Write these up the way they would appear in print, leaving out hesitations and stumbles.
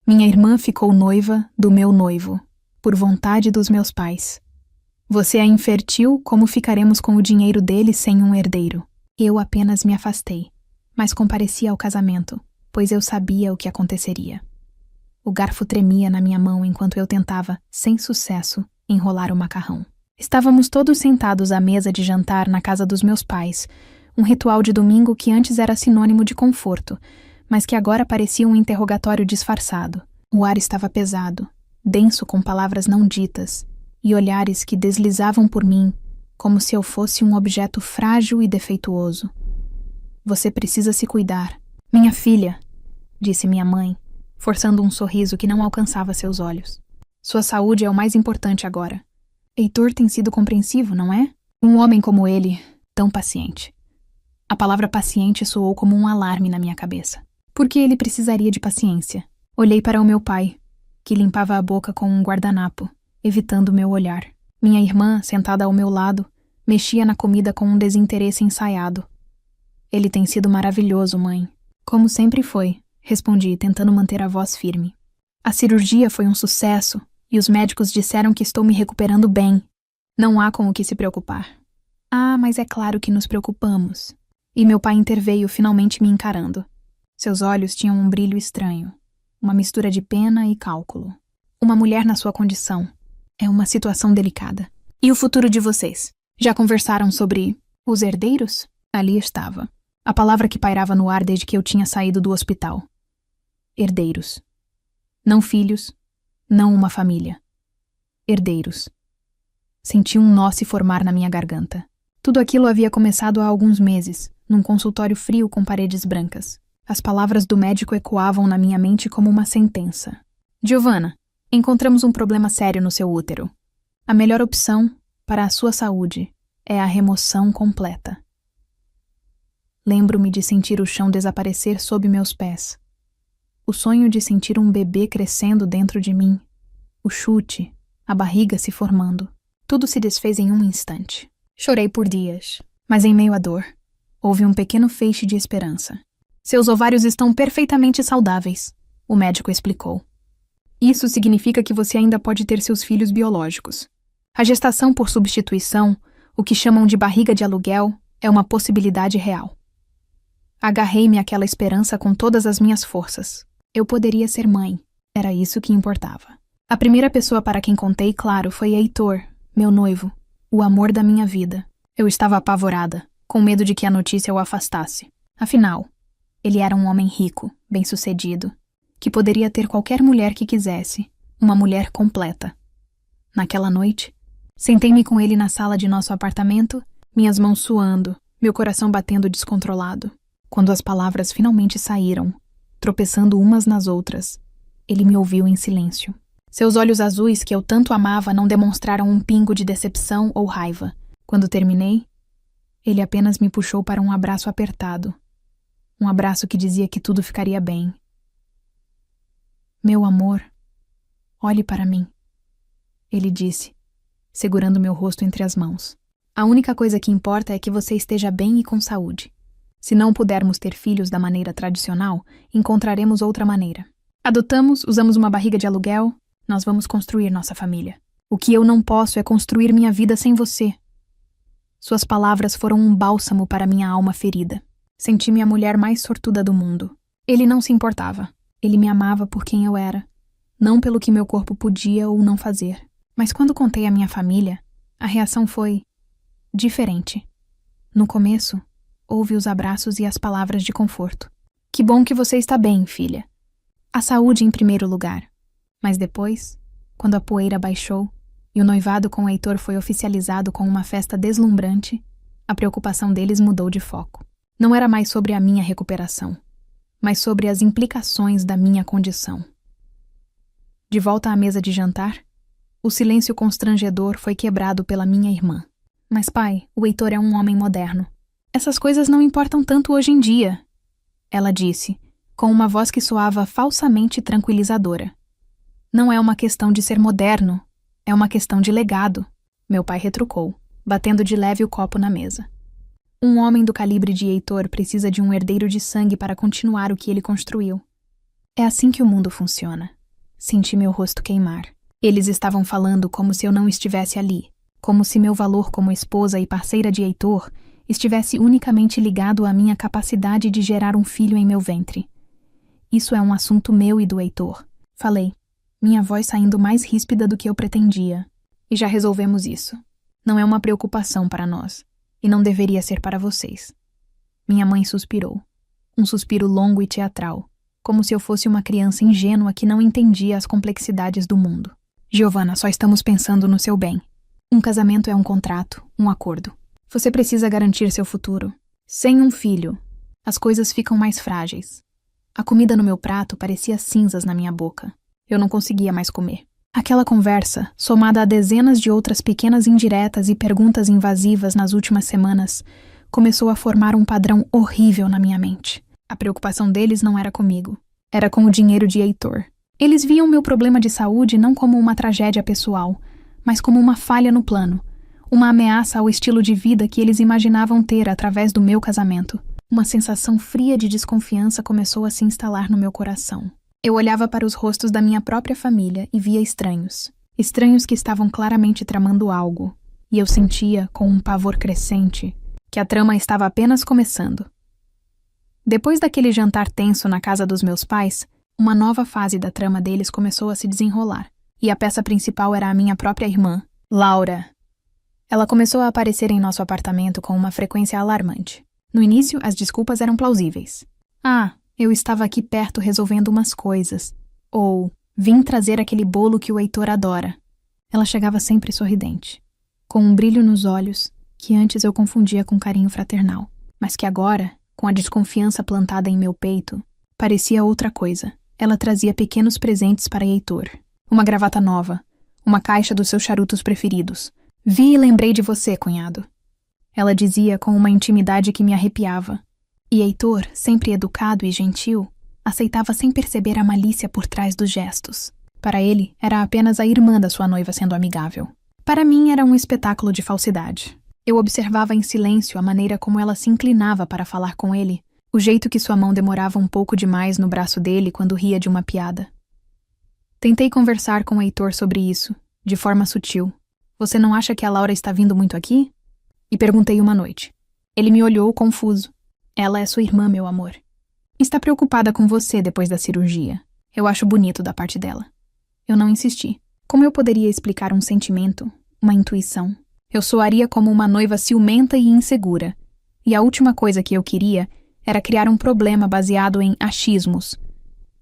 Minha irmã ficou noiva do meu noivo, por vontade dos meus pais. Você é infértil, como ficaremos com o dinheiro dele sem um herdeiro? Eu apenas me afastei, mas comparecia ao casamento, pois eu sabia o que aconteceria. O garfo tremia na minha mão enquanto eu tentava, sem sucesso, enrolar o macarrão. Estávamos todos sentados à mesa de jantar na casa dos meus pais, um ritual de domingo que antes era sinônimo de conforto, mas que agora parecia um interrogatório disfarçado. O ar estava pesado, denso com palavras não ditas, e olhares que deslizavam por mim, como se eu fosse um objeto frágil e defeituoso. Você precisa se cuidar. Minha filha, disse minha mãe, forçando um sorriso que não alcançava seus olhos. Sua saúde é o mais importante agora. Heitor tem sido compreensivo, não é? Um homem como ele, tão paciente. A palavra paciente soou como um alarme na minha cabeça. Por que ele precisaria de paciência? Olhei para o meu pai, que limpava a boca com um guardanapo, evitando meu olhar. Minha irmã, sentada ao meu lado, mexia na comida com um desinteresse ensaiado. Ele tem sido maravilhoso, mãe. Como sempre foi, respondi, tentando manter a voz firme. A cirurgia foi um sucesso e os médicos disseram que estou me recuperando bem. Não há com o que se preocupar. Ah, mas é claro que nos preocupamos. E meu pai interveio, finalmente me encarando. Seus olhos tinham um brilho estranho, uma mistura de pena e cálculo. Uma mulher na sua condição. É uma situação delicada. E o futuro de vocês? Já conversaram sobre os herdeiros? Ali estava. A palavra que pairava no ar desde que eu tinha saído do hospital. Herdeiros. Não filhos, não uma família. Herdeiros. Senti um nó se formar na minha garganta. Tudo aquilo havia começado há alguns meses, num consultório frio com paredes brancas. As palavras do médico ecoavam na minha mente como uma sentença. Giovanna, encontramos um problema sério no seu útero. A melhor opção para a sua saúde é a remoção completa. Lembro-me de sentir o chão desaparecer sob meus pés. O sonho de sentir um bebê crescendo dentro de mim. O chute, a barriga se formando. Tudo se desfez em um instante. Chorei por dias, mas em meio à dor, houve um pequeno feixe de esperança. Seus ovários estão perfeitamente saudáveis, o médico explicou. Isso significa que você ainda pode ter seus filhos biológicos. A gestação por substituição, o que chamam de barriga de aluguel, é uma possibilidade real. Agarrei-me àquela esperança com todas as minhas forças. Eu poderia ser mãe, era isso que importava. A primeira pessoa para quem contei, claro, foi Heitor, meu noivo, o amor da minha vida. Eu estava apavorada, com medo de que a notícia o afastasse. Afinal, ele era um homem rico, bem-sucedido, que poderia ter qualquer mulher que quisesse, uma mulher completa. Naquela noite, sentei-me com ele na sala de nosso apartamento, minhas mãos suando, meu coração batendo descontrolado. Quando as palavras finalmente saíram, tropeçando umas nas outras, ele me ouviu em silêncio. Seus olhos azuis que eu tanto amava não demonstraram um pingo de decepção ou raiva. Quando terminei, ele apenas me puxou para um abraço apertado. Um abraço que dizia que tudo ficaria bem. Meu amor, olhe para mim, ele disse, segurando meu rosto entre as mãos. A única coisa que importa é que você esteja bem e com saúde. Se não pudermos ter filhos da maneira tradicional, encontraremos outra maneira. Adotamos, usamos uma barriga de aluguel, nós vamos construir nossa família. O que eu não posso é construir minha vida sem você. Suas palavras foram um bálsamo para minha alma ferida. Senti-me a mulher mais sortuda do mundo. Ele não se importava. Ele me amava por quem eu era, não pelo que meu corpo podia ou não fazer. Mas quando contei à minha família, a reação foi diferente. No começo, houve os abraços e as palavras de conforto. Que bom que você está bem, filha. A saúde em primeiro lugar. Mas depois, quando a poeira baixou e o noivado com Heitor foi oficializado com uma festa deslumbrante, a preocupação deles mudou de foco. Não era mais sobre a minha recuperação, mas sobre as implicações da minha condição. De volta à mesa de jantar, o silêncio constrangedor foi quebrado pela minha irmã. Mas pai, o Heitor é um homem moderno. Essas coisas não importam tanto hoje em dia, ela disse, com uma voz que soava falsamente tranquilizadora. Não é uma questão de ser moderno, é uma questão de legado, meu pai retrucou, batendo de leve o copo na mesa. Um homem do calibre de Heitor precisa de um herdeiro de sangue para continuar o que ele construiu. É assim que o mundo funciona. Senti meu rosto queimar. Eles estavam falando como se eu não estivesse ali, como se meu valor como esposa e parceira de Heitor estivesse unicamente ligado à minha capacidade de gerar um filho em meu ventre. Isso é um assunto meu e do Heitor. Falei, minha voz saindo mais ríspida do que eu pretendia. E já resolvemos isso. Não é uma preocupação para nós. E não deveria ser para vocês. Minha mãe suspirou. Um suspiro longo e teatral, como se eu fosse uma criança ingênua que não entendia as complexidades do mundo. Giovanna, só estamos pensando no seu bem. Um casamento é um contrato, um acordo. Você precisa garantir seu futuro. Sem um filho, as coisas ficam mais frágeis. A comida no meu prato parecia cinzas na minha boca. Eu não conseguia mais comer. Aquela conversa, somada a dezenas de outras pequenas indiretas e perguntas invasivas nas últimas semanas, começou a formar um padrão horrível na minha mente. A preocupação deles não era comigo. Era com o dinheiro de Heitor. Eles viam meu problema de saúde não como uma tragédia pessoal, mas como uma falha no plano, uma ameaça ao estilo de vida que eles imaginavam ter através do meu casamento. Uma sensação fria de desconfiança começou a se instalar no meu coração. Eu olhava para os rostos da minha própria família e via estranhos. Estranhos que estavam claramente tramando algo. E eu sentia, com um pavor crescente, que a trama estava apenas começando. Depois daquele jantar tenso na casa dos meus pais, uma nova fase da trama deles começou a se desenrolar. E a peça principal era a minha própria irmã, Laura. Ela começou a aparecer em nosso apartamento com uma frequência alarmante. No início, as desculpas eram plausíveis. Eu estava aqui perto resolvendo umas coisas. Ou, vim trazer aquele bolo que o Heitor adora. Ela chegava sempre sorridente, com um brilho nos olhos que antes eu confundia com carinho fraternal, mas que agora, com a desconfiança plantada em meu peito, parecia outra coisa. Ela trazia pequenos presentes para Heitor. Uma gravata nova, uma caixa dos seus charutos preferidos. Vi e lembrei de você, cunhado. Ela dizia com uma intimidade que me arrepiava. E Heitor, sempre educado e gentil, aceitava sem perceber a malícia por trás dos gestos. Para ele, era apenas a irmã da sua noiva sendo amigável. Para mim, era um espetáculo de falsidade. Eu observava em silêncio a maneira como ela se inclinava para falar com ele, o jeito que sua mão demorava um pouco demais no braço dele quando ria de uma piada. Tentei conversar com Heitor sobre isso, de forma sutil. Você não acha que a Laura está vindo muito aqui? E perguntei uma noite. Ele me olhou confuso. Ela é sua irmã, meu amor. Está preocupada com você depois da cirurgia. Eu acho bonito da parte dela. Eu não insisti. Como eu poderia explicar um sentimento, uma intuição? Eu soaria como uma noiva ciumenta e insegura. E a última coisa que eu queria era criar um problema baseado em achismos.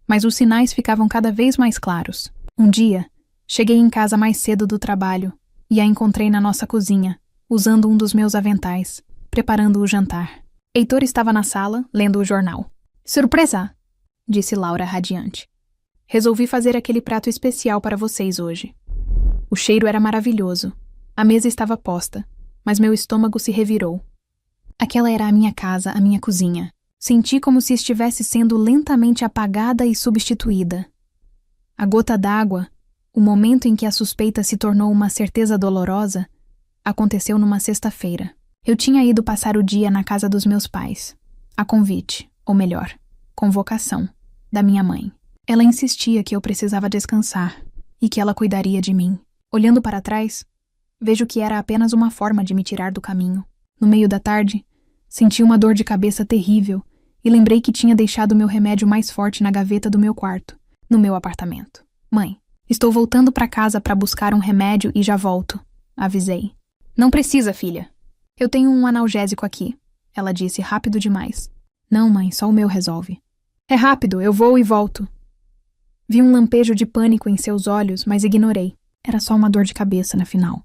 Mas os sinais ficavam cada vez mais claros. Um dia, cheguei em casa mais cedo do trabalho e a encontrei na nossa cozinha, usando um dos meus aventais, preparando o jantar. Heitor estava na sala, lendo o jornal. Surpresa! Disse Laura radiante. Resolvi fazer aquele prato especial para vocês hoje. O cheiro era maravilhoso. A mesa estava posta, mas meu estômago se revirou. Aquela era a minha casa, a minha cozinha. Senti como se estivesse sendo lentamente apagada e substituída. A gota d'água, o momento em que a suspeita se tornou uma certeza dolorosa, aconteceu numa sexta-feira. Eu tinha ido passar o dia na casa dos meus pais, a convite, ou melhor, convocação, da minha mãe. Ela insistia que eu precisava descansar e que ela cuidaria de mim. Olhando para trás, vejo que era apenas uma forma de me tirar do caminho. No meio da tarde, senti uma dor de cabeça terrível e lembrei que tinha deixado meu remédio mais forte na gaveta do meu quarto, no meu apartamento. Mãe, estou voltando para casa para buscar um remédio e já volto, avisei. Não precisa, filha. Eu tenho um analgésico aqui, ela disse rápido demais. Não, mãe, só o meu resolve. É rápido, eu vou e volto. Vi um lampejo de pânico em seus olhos, mas ignorei. Era só uma dor de cabeça, na final.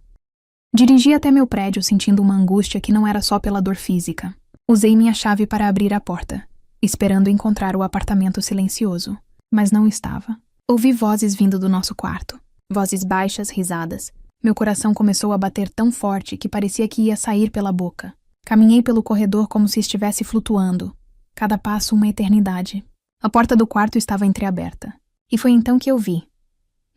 Dirigi até meu prédio sentindo uma angústia que não era só pela dor física. Usei minha chave para abrir a porta, esperando encontrar o apartamento silencioso. Mas não estava. Ouvi vozes vindo do nosso quarto. Vozes baixas, risadas. Meu coração começou a bater tão forte que parecia que ia sair pela boca. Caminhei pelo corredor como se estivesse flutuando. Cada passo uma eternidade. A porta do quarto estava entreaberta. E foi então que eu vi.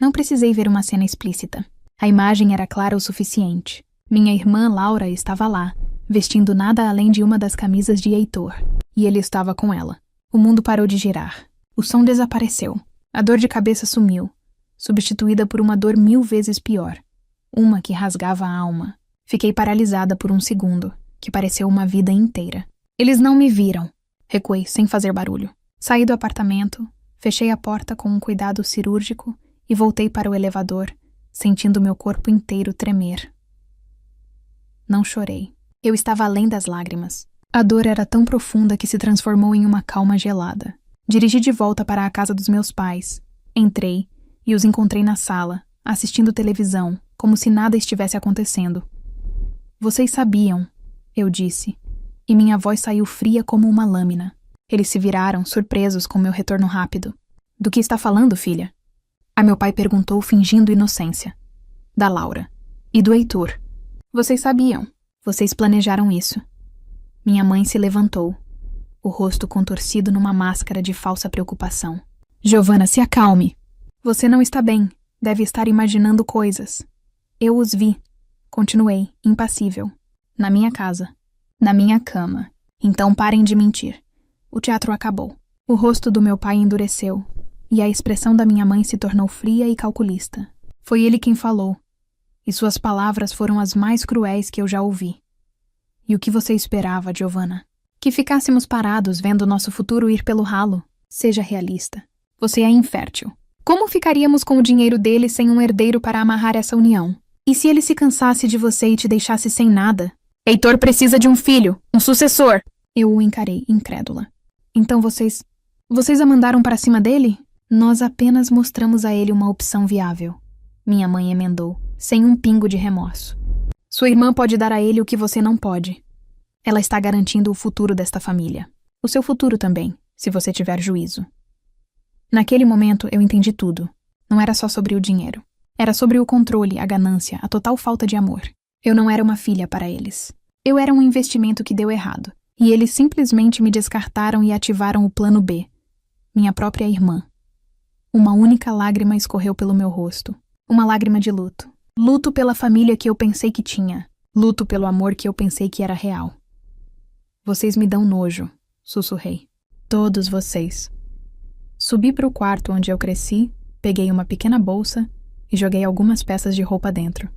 Não precisei ver uma cena explícita. A imagem era clara o suficiente. Minha irmã Laura estava lá, vestindo nada além de uma das camisas de Heitor. E ele estava com ela. O mundo parou de girar. O som desapareceu. A dor de cabeça sumiu, substituída por uma dor 1000 vezes pior. Uma que rasgava a alma. Fiquei paralisada por um segundo, que pareceu uma vida inteira. Eles não me viram. Recuei sem fazer barulho. Saí do apartamento, fechei a porta com um cuidado cirúrgico e voltei para o elevador, sentindo meu corpo inteiro tremer. Não chorei. Eu estava além das lágrimas. A dor era tão profunda que se transformou em uma calma gelada. Dirigi de volta para a casa dos meus pais. Entrei e os encontrei na sala, assistindo televisão, como se nada estivesse acontecendo. Vocês sabiam, eu disse, e minha voz saiu fria como uma lâmina. Eles se viraram, surpresos com meu retorno rápido. Do que está falando, filha? A meu pai perguntou, fingindo inocência. Da Laura. E do Heitor. Vocês sabiam. Vocês planejaram isso. Minha mãe se levantou, o rosto contorcido numa máscara de falsa preocupação. Giovanna, se acalme. Você não está bem. Deve estar imaginando coisas. Eu os vi. Continuei, impassível. Na minha casa. Na minha cama. Então parem de mentir. O teatro acabou. O rosto do meu pai endureceu, e a expressão da minha mãe se tornou fria e calculista. Foi ele quem falou, e suas palavras foram as mais cruéis que eu já ouvi. E o que você esperava, Giovanna? Que ficássemos parados vendo nosso futuro ir pelo ralo? Seja realista. Você é infértil. Como ficaríamos com o dinheiro dele sem um herdeiro para amarrar essa união? E se ele se cansasse de você e te deixasse sem nada? Heitor precisa de um filho, um sucessor. Eu o encarei, incrédula. Então vocês a mandaram para cima dele? Nós apenas mostramos a ele uma opção viável. Minha mãe emendou, sem um pingo de remorso. Sua irmã pode dar a ele o que você não pode. Ela está garantindo o futuro desta família. O seu futuro também, se você tiver juízo. Naquele momento eu entendi tudo. Não era só sobre o dinheiro. Era sobre o controle, a ganância, a total falta de amor. Eu não era uma filha para eles. Eu era um investimento que deu errado. E eles simplesmente me descartaram e ativaram o plano B. Minha própria irmã. Uma única lágrima escorreu pelo meu rosto. Uma lágrima de luto. Luto pela família que eu pensei que tinha. Luto pelo amor que eu pensei que era real. Vocês me dão nojo, sussurrei. Todos vocês. Subi para o quarto onde eu cresci, peguei uma pequena bolsa e joguei algumas peças de roupa dentro.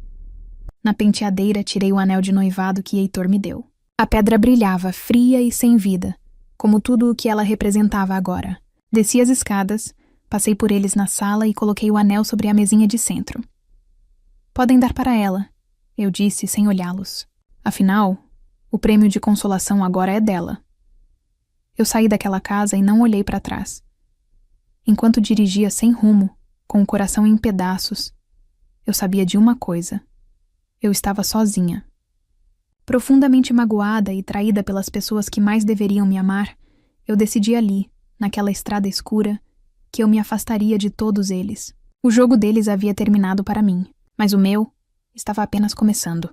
Na penteadeira tirei o anel de noivado que Heitor me deu. A pedra brilhava, fria e sem vida, como tudo o que ela representava agora. Desci as escadas, passei por eles na sala e coloquei o anel sobre a mesinha de centro. Podem dar para ela, eu disse sem olhá-los. Afinal, o prêmio de consolação agora é dela. Eu saí daquela casa e não olhei para trás. Enquanto dirigia sem rumo, com o coração em pedaços, eu sabia de uma coisa. Eu estava sozinha. Profundamente magoada e traída pelas pessoas que mais deveriam me amar, eu decidi ali, naquela estrada escura, que eu me afastaria de todos eles. O jogo deles havia terminado para mim, mas o meu estava apenas começando.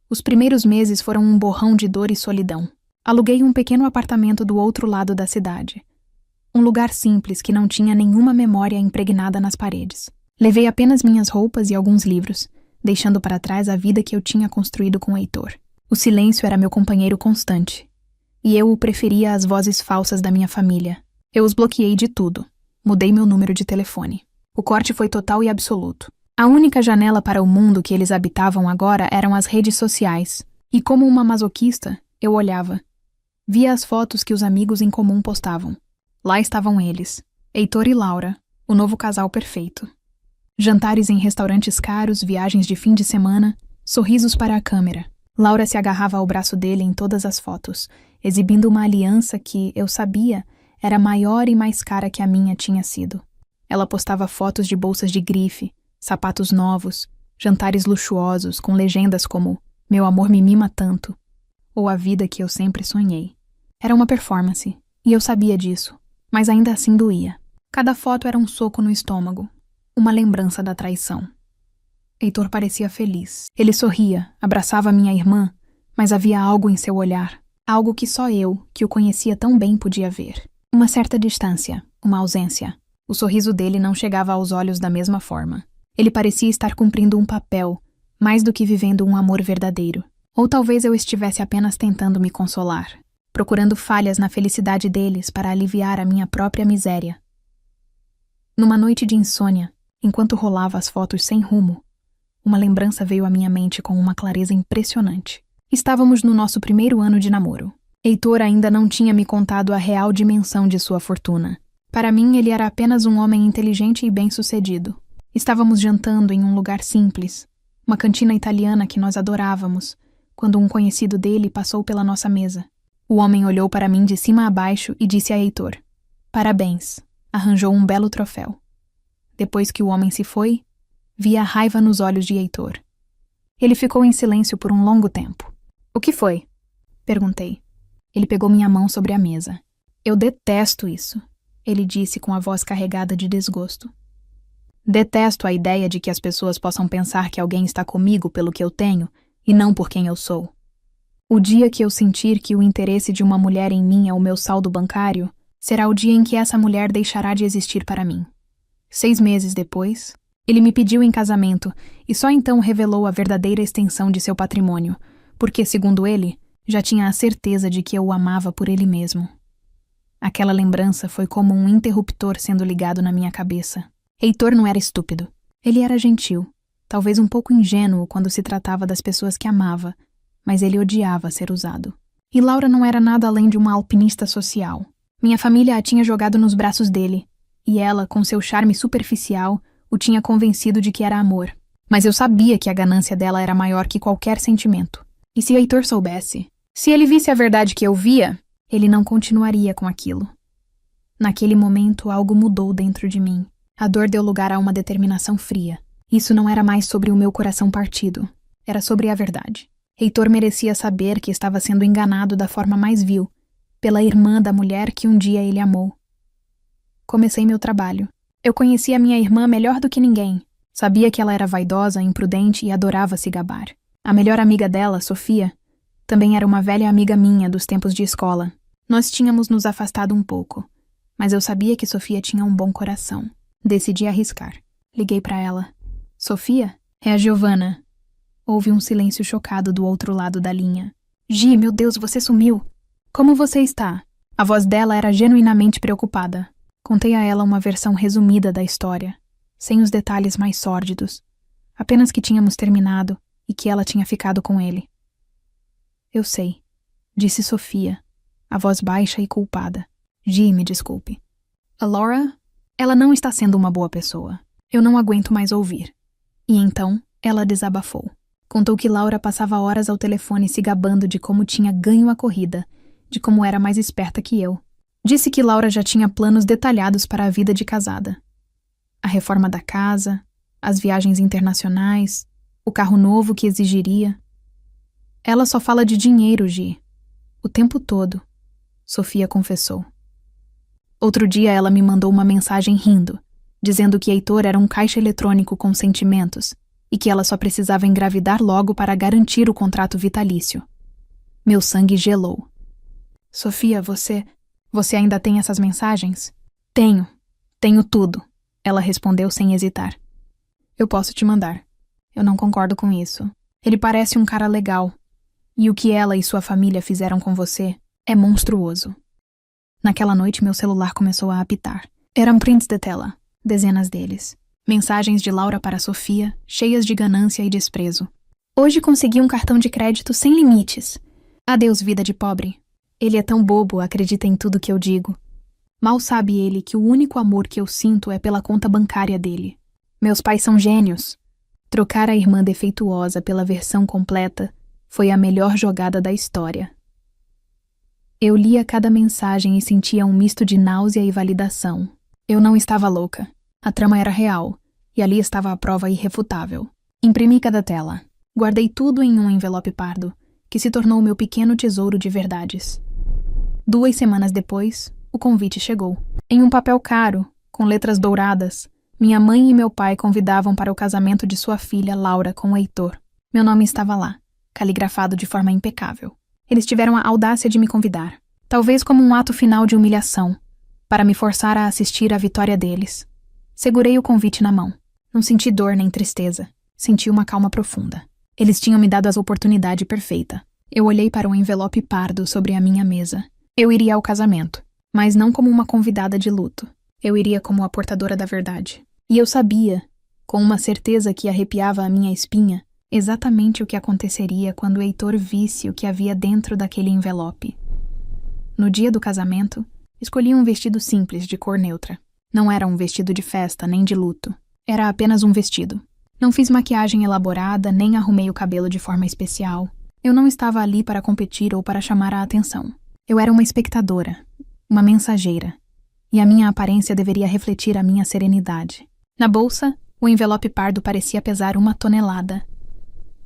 Os primeiros meses foram um borrão de dor e solidão. Aluguei um pequeno apartamento do outro lado da cidade. Um lugar simples que não tinha nenhuma memória impregnada nas paredes. Levei apenas minhas roupas e alguns livros, deixando para trás a vida que eu tinha construído com Heitor. O silêncio era meu companheiro constante, e eu o preferia às vozes falsas da minha família. Eu os bloqueei de tudo. Mudei meu número de telefone. O corte foi total e absoluto. A única janela para o mundo que eles habitavam agora eram as redes sociais, e como uma masoquista, eu olhava. Via as fotos que os amigos em comum postavam. Lá estavam eles, Heitor e Laura, o novo casal perfeito. Jantares em restaurantes caros, viagens de fim de semana, sorrisos para a câmera. Laura se agarrava ao braço dele em todas as fotos, exibindo uma aliança que, eu sabia, era maior e mais cara que a minha tinha sido. Ela postava fotos de bolsas de grife, sapatos novos, jantares luxuosos com legendas como "Meu amor me mima tanto" ou "A vida que eu sempre sonhei". Era uma performance, e eu sabia disso, mas ainda assim doía. Cada foto era um soco no estômago, uma lembrança da traição. Heitor parecia feliz. Ele sorria, abraçava minha irmã, mas havia algo em seu olhar, algo que só eu, que o conhecia tão bem, podia ver. Uma certa distância, uma ausência. O sorriso dele não chegava aos olhos da mesma forma. Ele parecia estar cumprindo um papel, mais do que vivendo um amor verdadeiro. Ou talvez eu estivesse apenas tentando me consolar, procurando falhas na felicidade deles para aliviar a minha própria miséria. Numa noite de insônia, enquanto rolava as fotos sem rumo, uma lembrança veio à minha mente com uma clareza impressionante. Estávamos no nosso primeiro ano de namoro. Heitor ainda não tinha me contado a real dimensão de sua fortuna. Para mim, ele era apenas um homem inteligente e bem-sucedido. Estávamos jantando em um lugar simples, uma cantina italiana que nós adorávamos, quando um conhecido dele passou pela nossa mesa. O homem olhou para mim de cima a baixo e disse a Heitor: "Parabéns, arranjou um belo troféu." Depois que o homem se foi, vi a raiva nos olhos de Heitor. Ele ficou em silêncio por um longo tempo. "O que foi?" perguntei. Ele pegou minha mão sobre a mesa. "Eu detesto isso", ele disse com a voz carregada de desgosto. "Detesto a ideia de que as pessoas possam pensar que alguém está comigo pelo que eu tenho e não por quem eu sou. O dia que eu sentir que o interesse de uma mulher em mim é o meu saldo bancário, será o dia em que essa mulher deixará de existir para mim." 6 meses depois, ele me pediu em casamento e só então revelou a verdadeira extensão de seu patrimônio, porque, segundo ele, já tinha a certeza de que eu o amava por ele mesmo. Aquela lembrança foi como um interruptor sendo ligado na minha cabeça. Heitor não era estúpido. Ele era gentil, talvez um pouco ingênuo quando se tratava das pessoas que amava, mas ele odiava ser usado. E Laura não era nada além de uma alpinista social. Minha família a tinha jogado nos braços dele, e ela, com seu charme superficial, o tinha convencido de que era amor. Mas eu sabia que a ganância dela era maior que qualquer sentimento. E se Heitor soubesse? Se ele visse a verdade que eu via, ele não continuaria com aquilo. Naquele momento, algo mudou dentro de mim. A dor deu lugar a uma determinação fria. Isso não era mais sobre o meu coração partido. Era sobre a verdade. Heitor merecia saber que estava sendo enganado da forma mais vil, pela irmã da mulher que um dia ele amou. Comecei meu trabalho. Eu conhecia minha irmã melhor do que ninguém. Sabia que ela era vaidosa, imprudente e adorava se gabar. A melhor amiga dela, Sofia, também era uma velha amiga minha dos tempos de escola. Nós tínhamos nos afastado um pouco, mas eu sabia que Sofia tinha um bom coração. Decidi arriscar. Liguei para ela. "Sofia? É a Giovanna." Houve um silêncio chocado do outro lado da linha. "Gi, meu Deus, você sumiu. Como você está?" A voz dela era genuinamente preocupada. Contei a ela uma versão resumida da história, sem os detalhes mais sórdidos. Apenas que tínhamos terminado e que ela tinha ficado com ele. "Eu sei", disse Sofia, a voz baixa e culpada. "Gi, me desculpe. A Laura, ela não está sendo uma boa pessoa. Eu não aguento mais ouvir." E então, ela desabafou. Contou que Laura passava horas ao telefone se gabando de como tinha ganho a corrida, de como era mais esperta que eu. Disse que Laura já tinha planos detalhados para a vida de casada. A reforma da casa, as viagens internacionais, o carro novo que exigiria. "Ela só fala de dinheiro, Gi. O tempo todo", Sofia confessou. Outro dia ela me mandou uma mensagem rindo, dizendo que Heitor era um caixa eletrônico com sentimentos e que ela só precisava engravidar logo para garantir o contrato vitalício. Meu sangue gelou. "Sofia, você ainda tem essas mensagens?" Tenho tudo", ela respondeu sem hesitar. "Eu posso te mandar. Eu não concordo com isso. Ele parece um cara legal. E o que ela e sua família fizeram com você é monstruoso." Naquela noite, meu celular começou a apitar. Eram prints de tela, dezenas deles. Mensagens de Laura para Sofia, cheias de ganância e desprezo. "Hoje consegui um cartão de crédito sem limites. Adeus, vida de pobre. Ele é tão bobo, acredita em tudo que eu digo. Mal sabe ele que o único amor que eu sinto é pela conta bancária dele. Meus pais são gênios. Trocar a irmã defeituosa pela versão completa foi a melhor jogada da história." Eu lia cada mensagem e sentia um misto de náusea e validação. Eu não estava louca. A trama era real, e ali estava a prova irrefutável. Imprimi cada tela. Guardei tudo em um envelope pardo, que se tornou meu pequeno tesouro de verdades. 2 semanas depois, o convite chegou. Em um papel caro, com letras douradas, minha mãe e meu pai convidavam para o casamento de sua filha, Laura, com Heitor. Meu nome estava lá, caligrafado de forma impecável. Eles tiveram a audácia de me convidar, talvez como um ato final de humilhação, para me forçar a assistir à vitória deles. Segurei o convite na mão. Não senti dor nem tristeza. Senti uma calma profunda. Eles tinham me dado a oportunidade perfeita. Eu olhei para um envelope pardo sobre a minha mesa. Eu iria ao casamento, mas não como uma convidada de luto. Eu iria como a portadora da verdade. E eu sabia, com uma certeza que arrepiava a minha espinha, exatamente o que aconteceria quando Heitor visse o que havia dentro daquele envelope. No dia do casamento, escolhi um vestido simples de cor neutra. Não era um vestido de festa nem de luto. Era apenas um vestido. Não fiz maquiagem elaborada, nem arrumei o cabelo de forma especial. Eu não estava ali para competir ou para chamar a atenção. Eu era uma espectadora, uma mensageira, e a minha aparência deveria refletir a minha serenidade. Na bolsa, o envelope pardo parecia pesar 1 tonelada.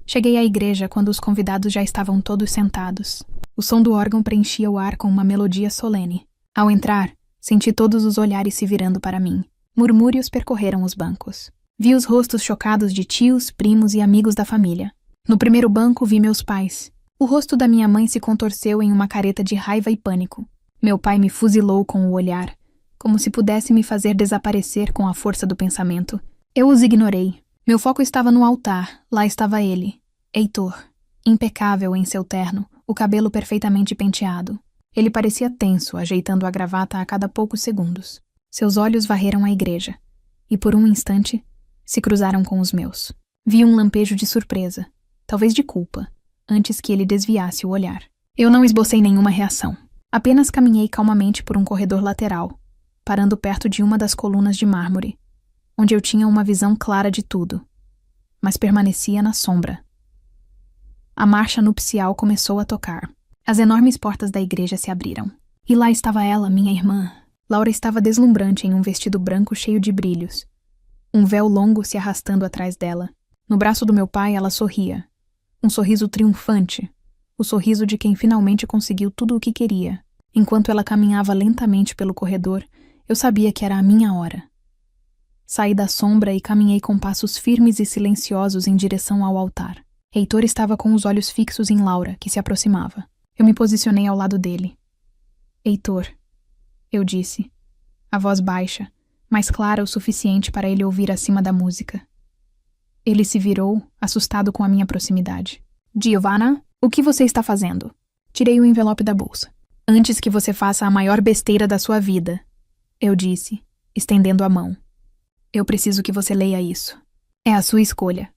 Cheguei à igreja quando os convidados já estavam todos sentados. O som do órgão preenchia o ar com uma melodia solene. Ao entrar, senti todos os olhares se virando para mim. Murmúrios percorreram os bancos. Vi os rostos chocados de tios, primos e amigos da família. No primeiro banco vi meus pais. O rosto da minha mãe se contorceu em uma careta de raiva e pânico. Meu pai me fuzilou com o olhar, como se pudesse me fazer desaparecer com a força do pensamento. Eu os ignorei. Meu foco estava no altar. Lá estava ele, Heitor, impecável em seu terno, o cabelo perfeitamente penteado. Ele parecia tenso, ajeitando a gravata a cada poucos segundos. Seus olhos varreram a igreja, e por um instante se cruzaram com os meus. Vi um lampejo de surpresa, talvez de culpa, antes que ele desviasse o olhar. Eu não esbocei nenhuma reação. Apenas caminhei calmamente por um corredor lateral, parando perto de uma das colunas de mármore, onde eu tinha uma visão clara de tudo, mas permanecia na sombra. A marcha nupcial começou a tocar. As enormes portas da igreja se abriram. E lá estava ela, minha irmã. Laura estava deslumbrante em um vestido branco cheio de brilhos. Um véu longo se arrastando atrás dela. No braço do meu pai, ela sorria. Um sorriso triunfante. O sorriso de quem finalmente conseguiu tudo o que queria. Enquanto ela caminhava lentamente pelo corredor, eu sabia que era a minha hora. Saí da sombra e caminhei com passos firmes e silenciosos em direção ao altar. Heitor estava com os olhos fixos em Laura, que se aproximava. Eu me posicionei ao lado dele. Heitor, eu disse, a voz baixa, mas clara o suficiente para ele ouvir acima da música. Ele se virou, assustado com a minha proximidade. Giovanna, o que você está fazendo? Tirei o envelope da bolsa. Antes que você faça a maior besteira da sua vida, eu disse, estendendo a mão. Eu preciso que você leia isso. É a sua escolha.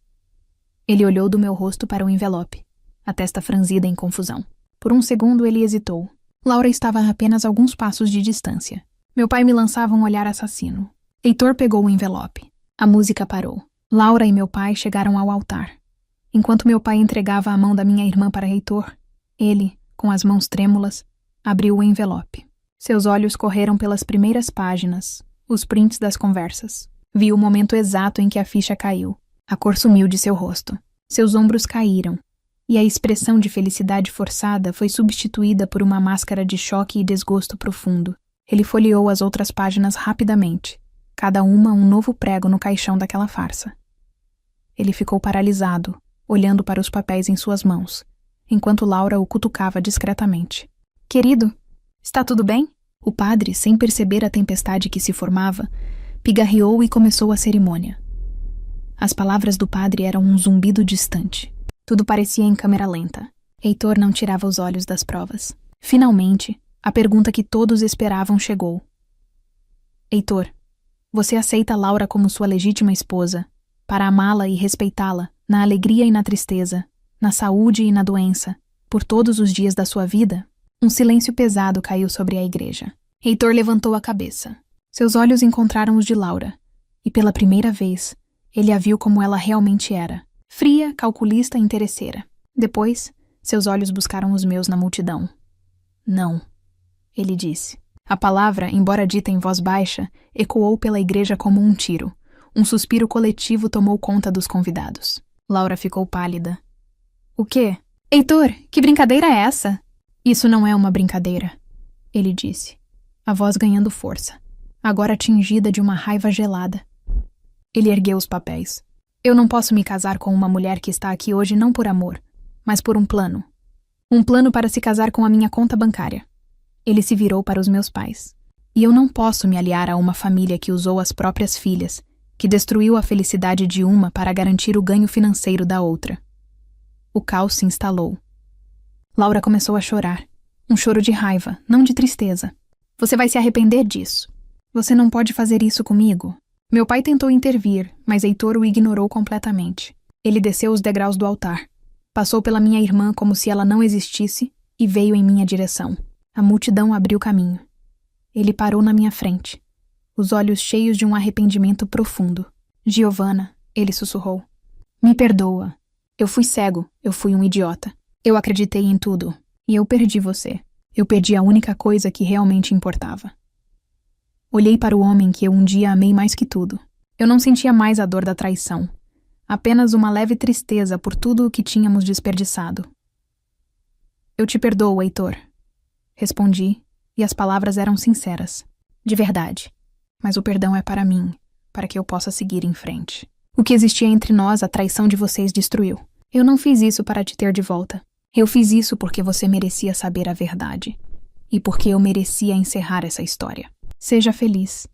Ele olhou do meu rosto para o envelope, a testa franzida em confusão. Por um segundo ele hesitou. Laura estava a apenas alguns passos de distância. Meu pai me lançava um olhar assassino. Heitor pegou o envelope. A música parou. Laura e meu pai chegaram ao altar. Enquanto meu pai entregava a mão da minha irmã para Heitor, ele, com as mãos trêmulas, abriu o envelope. Seus olhos correram pelas primeiras páginas, os prints das conversas. Vi o momento exato em que a ficha caiu. A cor sumiu de seu rosto. Seus ombros caíram. E a expressão de felicidade forçada foi substituída por uma máscara de choque e desgosto profundo. Ele folheou as outras páginas rapidamente, cada uma um novo prego no caixão daquela farsa. Ele ficou paralisado, olhando para os papéis em suas mãos, enquanto Laura o cutucava discretamente. — Querido, está tudo bem? O padre, sem perceber a tempestade que se formava, pigarreou e começou a cerimônia. As palavras do padre eram um zumbido distante. Tudo parecia em câmera lenta. Heitor não tirava os olhos das provas. Finalmente, a pergunta que todos esperavam chegou. Heitor, você aceita Laura como sua legítima esposa, para amá-la e respeitá-la, na alegria e na tristeza, na saúde e na doença, por todos os dias da sua vida? Um silêncio pesado caiu sobre a igreja. Heitor levantou a cabeça. Seus olhos encontraram os de Laura, e pela primeira vez, ele a viu como ela realmente era. Fria, calculista e interesseira. Depois, seus olhos buscaram os meus na multidão. Não, ele disse. A palavra, embora dita em voz baixa, ecoou pela igreja como um tiro. Um suspiro coletivo tomou conta dos convidados. Laura ficou pálida. O quê? Heitor, que brincadeira é essa? Isso não é uma brincadeira, ele disse, a voz ganhando força, agora tingida de uma raiva gelada. Ele ergueu os papéis. Eu não posso me casar com uma mulher que está aqui hoje não por amor, mas por um plano. Um plano para se casar com a minha conta bancária. Ele se virou para os meus pais. E eu não posso me aliar a uma família que usou as próprias filhas, que destruiu a felicidade de uma para garantir o ganho financeiro da outra. O caos se instalou. Laura começou a chorar. Um choro de raiva, não de tristeza. Você vai se arrepender disso. Você não pode fazer isso comigo. Meu pai tentou intervir, mas Heitor o ignorou completamente. Ele desceu os degraus do altar. Passou pela minha irmã como se ela não existisse e veio em minha direção. A multidão abriu caminho. Ele parou na minha frente, os olhos cheios de um arrependimento profundo. Giovanna, ele sussurrou. Me perdoa. Eu fui cego, eu fui um idiota. Eu acreditei em tudo, e eu perdi você. Eu perdi a única coisa que realmente importava. Olhei para o homem que eu um dia amei mais que tudo. Eu não sentia mais a dor da traição, apenas uma leve tristeza por tudo o que tínhamos desperdiçado. Eu te perdoo, Heitor. Respondi, e as palavras eram sinceras. De verdade. Mas o perdão é para mim, para que eu possa seguir em frente. O que existia entre nós, a traição de vocês destruiu. Eu não fiz isso para te ter de volta. Eu fiz isso porque você merecia saber a verdade. E porque eu merecia encerrar essa história. Seja feliz.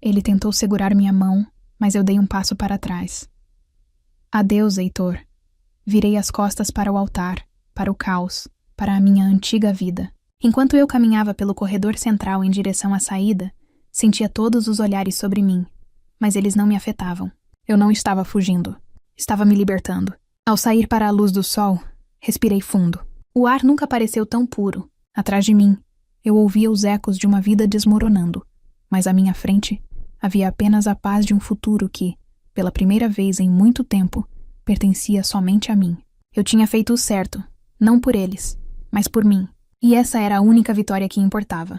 Ele tentou segurar minha mão, mas eu dei um passo para trás. Adeus, Heitor. Virei as costas para o altar, para o caos, para a minha antiga vida. Enquanto eu caminhava pelo corredor central em direção à saída, sentia todos os olhares sobre mim, mas eles não me afetavam. Eu não estava fugindo. Estava me libertando. Ao sair para a luz do sol, respirei fundo. O ar nunca pareceu tão puro. Atrás de mim, eu ouvia os ecos de uma vida desmoronando, mas à minha frente havia apenas a paz de um futuro que, pela primeira vez em muito tempo, pertencia somente a mim. Eu tinha feito o certo, não por eles, mas por mim, e essa era a única vitória que importava.